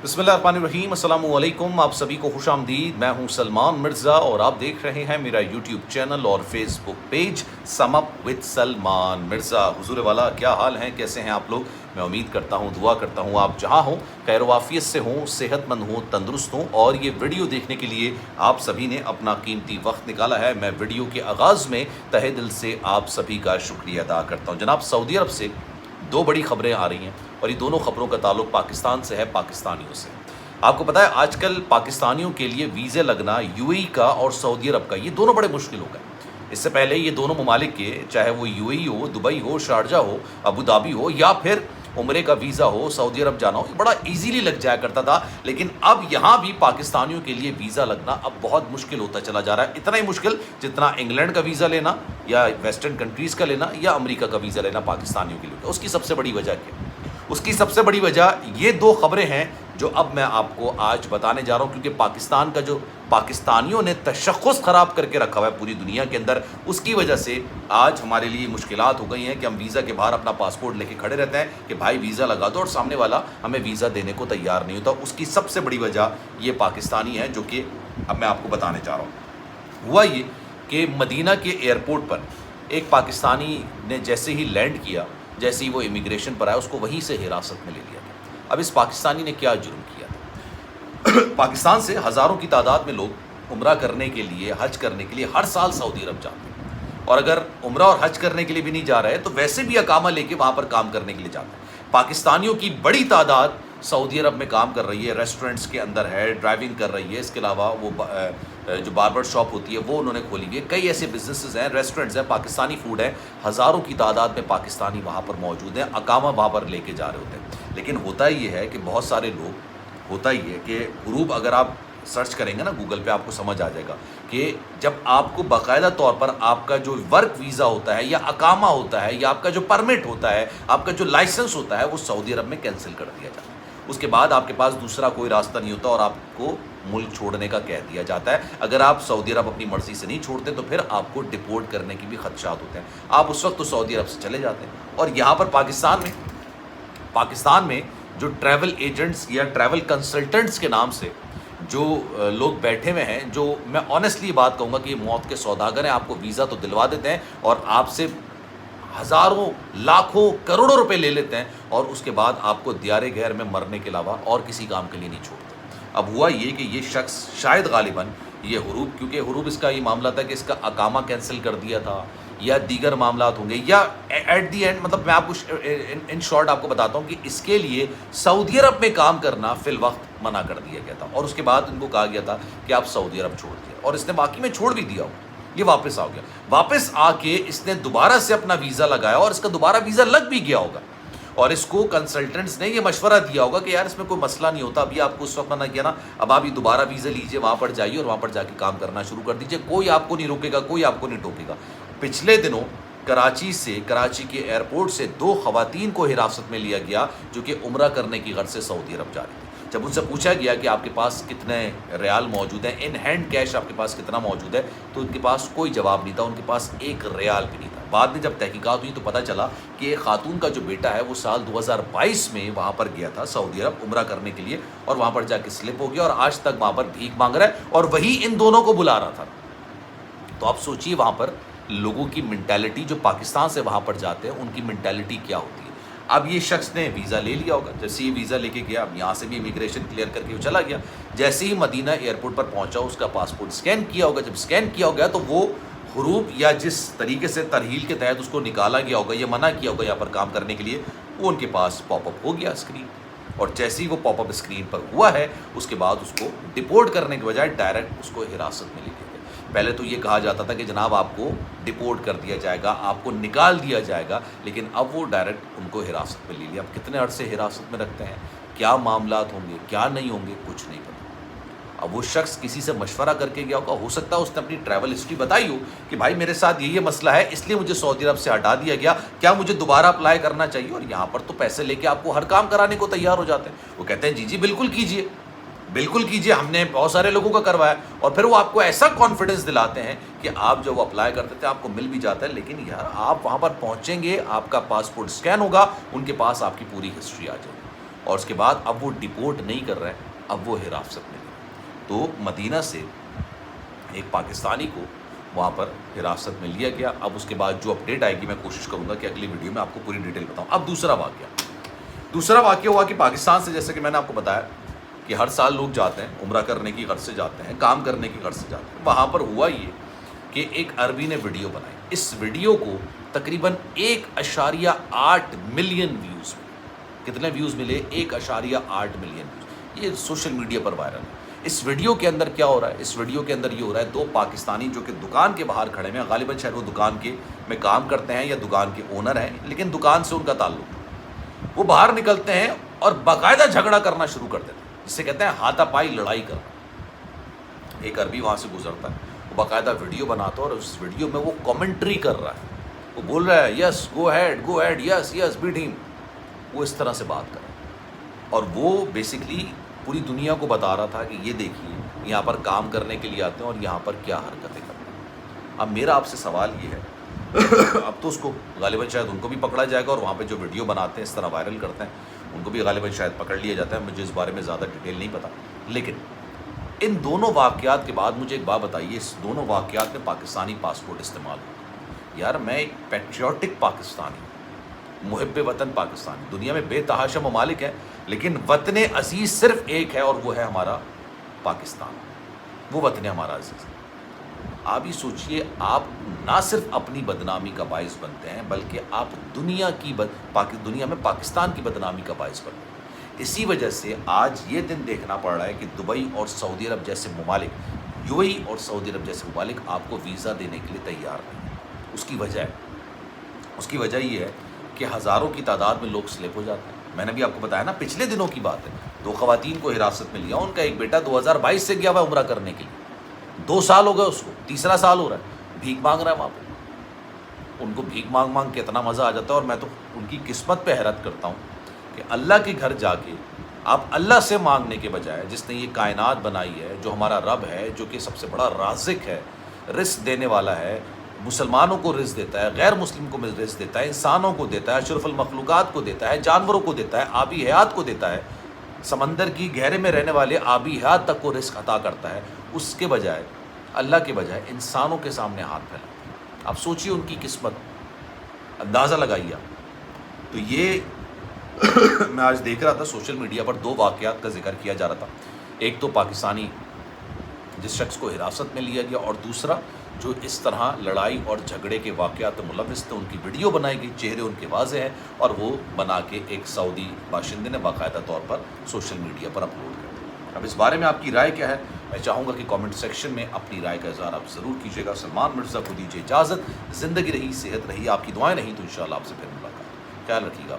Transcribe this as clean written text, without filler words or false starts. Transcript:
بسم اللہ الرحمن الرحیم، السلام علیکم، آپ سبھی کو خوش آمدید۔ میں ہوں سلمان مرزا اور آپ دیکھ رہے ہیں میرا یوٹیوب چینل اور Facebook page sum up with Salman Mirza. حضور والا کیا حال ہیں، کیسے ہیں آپ لوگ؟ میں امید کرتا ہوں، دعا کرتا ہوں آپ جہاں ہوں خیر و عافیت سے ہوں، صحت مند ہوں، تندرست ہوں، اور یہ ویڈیو دیکھنے کے لیے آپ سبھی نے اپنا قیمتی وقت نکالا ہے۔ میں ویڈیو کے آغاز میں تہہ دل سے آپ سبھی کا شکریہ ادا کرتا ہوں۔ جناب، سعودی عرب سے دو بڑی خبریں آ رہی ہیں اور یہ دونوں خبروں کا تعلق پاکستان سے ہے، پاکستانیوں سے۔ آپ کو پتا ہے آج کل پاکستانیوں کے لیے ویزے لگنا یو اے ای کا اور سعودی عرب کا، یہ دونوں بڑے مشکل ہو گئے۔ اس سے پہلے یہ دونوں ممالک کے، چاہے وہ یو اے ای ہو، دبئی ہو، شارجہ ہو، ابو دھابی ہو، یا پھر عمرے کا ویزا ہو، سعودی عرب جانا ہو، یہ بڑا ایزیلی لگ جایا کرتا تھا۔ لیکن اب یہاں بھی پاکستانیوں کے لیے ویزا لگنا اب بہت مشکل ہوتا چلا جا رہا ہے، اتنا ہی مشکل جتنا انگلینڈ کا ویزا لینا یا ویسٹرن کنٹریز کا لینا یا امریکہ کا ویزا لینا پاکستانیوں کے لیے۔ اس کی سب سے بڑی وجہ کیا؟ اس کی سب سے بڑی وجہ یہ دو خبریں ہیں جو اب میں آپ کو آج بتانے جا رہا ہوں، کیونکہ پاکستان کا جو پاکستانیوں نے تشخص خراب کر کے رکھا ہوا ہے پوری دنیا کے اندر، اس کی وجہ سے آج ہمارے لیے مشکلات ہو گئی ہیں کہ ہم ویزا کے باہر اپنا پاسپورٹ لے کے کھڑے رہتے ہیں کہ بھائی ویزا لگا دو، اور سامنے والا ہمیں ویزا دینے کو تیار نہیں ہوتا۔ اس کی سب سے بڑی وجہ یہ پاکستانی ہے، جو کہ اب میں آپ کو بتانے جا رہا ہوں۔ ہوا یہ کہ مدینہ کے ایئرپورٹ پر ایک پاکستانی نے جیسے ہی لینڈ کیا، جیسے ہی وہ امیگریشن پر آیا، اس کو وہیں سے حراست میں لے لیا تھا۔ اب اس پاکستانی نے کیا جرم کیا تھا؟ پاکستان سے ہزاروں کی تعداد میں لوگ عمرہ کرنے کے لیے، حج کرنے کے لیے ہر سال سعودی عرب جاتے ہیں، اور اگر عمرہ اور حج کرنے کے لیے بھی نہیں جا رہے تو ویسے بھی اقامہ لے کے وہاں پر کام کرنے کے لیے جاتے ہیں۔ پاکستانیوں کی بڑی تعداد سعودی عرب میں کام کر رہی ہے، ریسٹورنٹس کے اندر ہے، ڈرائیونگ کر رہی ہے، اس کے علاوہ وہ جو باربر شاپ ہوتی ہے وہ انہوں نے کھولی ہوئی ہے، کئی ایسے بزنسز ہیں، ریسٹورنٹس ہیں، پاکستانی فوڈ ہے، ہزاروں کی تعداد میں پاکستانی وہاں پر موجود ہیں، اقامہ وہاں پر لے کے جا رہے ہوتے ہیں۔ لیکن ہوتا یہ ہے کہ بہت سارے لوگ، ہوتا یہ ہے کہ غروب، اگر آپ سرچ کریں گے نا گوگل پہ، آپ کو سمجھ آ جائے گا کہ جب آپ کو باقاعدہ طور پر آپ کا جو ورک ویزا ہوتا ہے یا اقامہ ہوتا ہے یا آپ کا جو پرمٹ ہوتا ہے، آپ کا جو لائسنس ہوتا ہے، وہ سعودی عرب میں کینسل کر دیا جاتا ہے۔ اس کے بعد آپ کے پاس دوسرا کوئی راستہ نہیں ہوتا اور آپ کو ملک چھوڑنے کا کہہ دیا جاتا ہے۔ اگر آپ سعودی عرب اپنی مرضی سے نہیں چھوڑتے تو پھر آپ کو ڈپورٹ کرنے کی بھی خدشات ہوتے ہیں۔ آپ اس وقت تو سعودی عرب سے چلے جاتے ہیں، اور یہاں پر پاکستان میں جو ٹریول ایجنٹس یا ٹریول کنسلٹنٹس کے نام سے جو لوگ بیٹھے ہوئے ہیں، جو میں آنیسٹلی بات کہوں گا کہ یہ موت کے سوداگر ہیں، آپ کو ویزا تو دلوا دیتے ہیں اور آپ سے ہزاروں، لاکھوں، کروڑوں روپے لے لیتے ہیں، اور اس کے بعد آپ کو دیار غیر میں مرنے کے علاوہ اور کسی کام کے لیے نہیں چھوڑتے۔ اب ہوا یہ کہ یہ شخص شاید غالباً یہ حروب، کیونکہ حروب اس کا یہ معاملہ تھا کہ اس کا اقامہ کینسل کر دیا تھا یا دیگر معاملات ہوں گے، یا ایٹ دی اینڈ، مطلب میں آپ کو ان شارٹ آپ کو بتاتا ہوں کہ اس کے لیے سعودی عرب میں کام کرنا فی الوقت منع کر دیا گیا تھا، اور اس کے بعد ان کو کہا گیا تھا کہ آپ سعودی عرب چھوڑ دیا، اور اس نے باقی میں چھوڑ بھی دیا ہو۔ یہ واپس آ گیا، واپس آ کے اس نے دوبارہ سے اپنا ویزا لگایا، اور اس کا دوبارہ ویزا لگ بھی گیا ہوگا، اور اس کو کنسلٹنٹس نے یہ مشورہ دیا ہوگا کہ یار اس میں کوئی مسئلہ نہیں ہوتا، ابھی آپ کو اس وقت منع کیا نا، اب آپ یہ دوبارہ ویزا لیجئے، وہاں پر جائیے اور وہاں پر جا کے کام کرنا شروع کر دیجئے، کوئی آپ کو نہیں روکے گا، کوئی آپ کو نہیں ٹوکے گا۔ پچھلے دنوں کراچی کے ایئرپورٹ سے دو خواتین کو حراست میں لیا گیا جو کہ عمرہ کرنے کی غرض سے سعودی عرب جا رہی تھی۔ جب ان سے پوچھا گیا کہ آپ کے پاس کتنے ریال موجود ہیں، ان ہینڈ کیش آپ کے پاس کتنا موجود ہے، تو ان کے پاس کوئی جواب نہیں تھا، ان کے پاس ایک ریال بھی نہیں تھا۔ بعد میں جب تحقیقات ہوئی تو پتہ چلا کہ ایک خاتون کا جو بیٹا ہے وہ سال 2022 میں وہاں پر گیا تھا سعودی عرب عمرہ کرنے کے لیے، اور وہاں پر جا کے سلپ ہو گیا، اور آج تک وہاں پر بھیک مانگ رہا ہے، اور وہی ان دونوں کو بلا رہا تھا۔ تو آپ سوچئے وہاں پر لوگوں کی منٹیلٹی، جو پاکستان سے وہاں پر جاتے ہیں ان کی منٹیلٹی کیا ہوتی ہے۔ اب یہ شخص نے ویزا لے لیا ہوگا، جیسے ہی ویزا لے کے گیا، اب یہاں سے بھی امیگریشن کلیئر کر کے وہ چلا گیا، جیسے ہی مدینہ ایئرپورٹ پر پہنچا اس کا پاسپورٹ سکین کیا ہوگا، جب سکین کیا ہوگا تو وہ حروب یا جس طریقے سے ترحیل کے تحت اس کو نکالا گیا ہوگا یا منع کیا ہوگا یہاں پر کام کرنے کے لیے، وہ ان کے پاس پاپ اپ ہو گیا اسکرین، اور جیسے ہی وہ پاپ اپ اسکرین پر ہوا ہے اس کے بعد اس کو ڈپورٹ کرنے کے بجائے ڈائریکٹ اس کو حراست میں لے لیا گیا۔ پہلے تو یہ کہا جاتا تھا کہ جناب آپ کو ڈپورٹ کر دیا جائے گا، آپ کو نکال دیا جائے گا، لیکن اب وہ ڈائریکٹ ان کو حراست میں لے لیا۔ اب کتنے عرصے حراست میں رکھتے ہیں، کیا معاملات ہوں گے، کیا نہیں ہوں گے، کچھ نہیں پتا۔ اب وہ شخص کسی سے مشورہ کر کے گیا ہوگا، ہو سکتا ہے اس نے اپنی ٹریول ہسٹری بتائی ہو کہ بھائی میرے ساتھ یہ مسئلہ ہے، اس لیے مجھے سعودی عرب سے ہٹا دیا گیا، کیا مجھے دوبارہ اپلائی کرنا چاہیے؟ اور یہاں پر تو پیسے لے کے آپ کو ہر کام کرانے کو تیار ہو جاتے ہیں، وہ کہتے ہیں جی جی بالکل کیجیے، بالکل کیجیے، ہم نے بہت سارے لوگوں کا کروایا، اور پھر وہ آپ کو ایسا کانفیڈنس دلاتے ہیں کہ آپ جب وہ اپلائی کرتے تھے آپ کو مل بھی جاتا ہے، لیکن یار آپ وہاں پر پہنچیں گے، آپ کا پاسپورٹ سکین ہوگا، ان کے پاس آپ کی پوری ہسٹری آ جائے گی، اور اس کے بعد اب وہ ڈپورٹ نہیں کر رہے ہیں، اب وہ حراست میں لے۔ تو مدینہ سے ایک پاکستانی کو وہاں پر حراست میں لیا گیا۔ اب اس کے بعد جو اپڈیٹ آئے گی میں کوشش کروں گا کہ اگلی ویڈیو میں آپ کو پوری ڈیٹیل بتاؤں۔ اب دوسرا واقعہ ہوا کہ پاکستان سے، جیسے کہ میں نے آپ کو بتایا کہ ہر سال لوگ جاتے ہیں عمرہ کرنے کی غرض سے جاتے ہیں، کام کرنے کی غرض سے جاتے ہیں۔ وہاں پر ہوا یہ کہ ایک عربی نے ویڈیو بنائی، اس ویڈیو کو تقریباً 1.8 ملین ویوز ملے۔ کتنے ویوز ملے؟ 1.8 ملین ویوز۔ یہ سوشل میڈیا پر وائرل ہے۔ اس ویڈیو کے اندر کیا ہو رہا ہے؟ اس ویڈیو کے اندر یہ ہو رہا ہے، دو پاکستانی جو کہ دکان کے باہر کھڑے ہیں، غالباً شاید وہ دکان کے میں کام کرتے ہیں یا دکان کے اونر ہیں، لیکن دکان سے ان کا تعلق ہے۔ وہ باہر نکلتے ہیں اور باقاعدہ جھگڑا کرنا شروع کر دیتے ہیں، جسے کہتے ہیں ہاتھا پائی لڑائی کرنا۔ ایک عربی وہاں سے گزرتا ہے، وہ باقاعدہ ویڈیو بناتا ہے اور اس ویڈیو میں وہ کامنٹری کر رہا ہے، وہ بول رہا ہے یس گو ہیڈ یس بیٹ ہم۔ وہ اس طرح سے بات کر رہا ہے اور وہ بیسکلی پوری دنیا کو بتا رہا تھا کہ یہ دیکھیے یہاں پر کام کرنے کے لیے آتے ہیں اور یہاں پر کیا حرکتیں کرتے ہیں۔ اب میرا آپ سے سوال یہ ہے، اب تو اس کو غالباً شاید ان کو بھی پکڑا جائے گا، اور وہاں پہ جو ویڈیو بناتے ہیں اس طرح وائرل کرتے ہیں ان کو بھی غالباً شاید پکڑ لیا جاتا ہے۔ مجھے اس بارے میں زیادہ ڈیٹیل نہیں پتا، لیکن ان دونوں واقعات کے بعد مجھے ایک بات بتائیے، اس دونوں واقعات میں پاکستانی پاسپورٹ استعمال ہو۔ یار میں ایک پیٹریوٹک پاکستانی، محب وطن پاکستانی، دنیا میں بے تحاشا ممالک ہیں لیکن وطن عزیز صرف ایک ہے اور وہ ہے ہمارا پاکستان، وہ وطن ہمارا عزیز ہے۔ آپ ہی سوچئے، آپ نہ صرف اپنی بدنامی کا باعث بنتے ہیں بلکہ آپ دنیا میں پاکستان کی بدنامی کا باعث بنتے ہیں۔ اسی وجہ سے آج یہ دن دیکھنا پڑ رہا ہے کہ دبئی اور سعودی عرب جیسے ممالک، یو اے ای اور سعودی عرب جیسے ممالک آپ کو ویزا دینے کے لیے تیار نہیں ہیں۔ اس کی وجہ یہ ہے کہ ہزاروں کی تعداد میں لوگ سلپ ہو جاتے ہیں۔ میں نے بھی آپ کو بتایا نا، پچھلے دنوں کی بات ہے، 2 خواتین کو حراست میں لیا، ان کا ایک بیٹا 2022 سے گیا ہوا عمرہ کرنے کے لیے، 2 سال ہو گئے اس کو، 3را سال ہو رہا ہے، بھیک مانگ رہا ہے وہاں پہ۔ ان کو بھیک مانگ کے اتنا مزہ آ جاتا ہے، اور میں تو ان کی قسمت پہ حیرت کرتا ہوں کہ اللہ کے گھر جا کے آپ اللہ سے مانگنے کے بجائے، جس نے یہ کائنات بنائی ہے، جو ہمارا رب ہے، جو کہ سب سے بڑا رازق ہے، رزق دینے والا ہے، مسلمانوں کو رزق دیتا ہے، غیر مسلم کو رزق دیتا ہے، انسانوں کو دیتا ہے، اشرف المخلوقات کو دیتا ہے، جانوروں کو دیتا ہے، آبی حیات کو دیتا ہے، سمندر کی گہرے میں رہنے والے آبی حیات تک کو رزق عطا کرتا ہے، اس کے بجائے، اللہ کے بجائے انسانوں کے سامنے ہاتھ پھیلاتا ہے۔ آپ سوچئے ان کی قسمت، اندازہ لگائیے آپ۔ تو یہ میں آج دیکھ رہا تھا سوشل میڈیا پر 2 واقعات کا ذکر کیا جا رہا تھا، ایک تو پاکستانی جس شخص کو حراست میں لیا گیا، اور دوسرا جو اس طرح لڑائی اور جھگڑے کے واقعات ملوث تھے، ان کی ویڈیو بنائی گئی، چہرے ان کے واضح ہیں، اور وہ بنا کے ایک سعودی باشندے نے باقاعدہ طور پر سوشل میڈیا پر اپلوڈ کر دیا۔ اب اس بارے میں آپ کی رائے کیا ہے؟ میں چاہوں گا کہ کامنٹ سیکشن میں اپنی رائے کا اظہار آپ ضرور کیجیے گا۔ سلمان مرزا کو دیجیے اجازت، زندگی رہی، صحت رہی، آپ کی دعائیں رہیں تو انشاءاللہ آپ سے پھر ملاقات۔ خیال رکھیے گا۔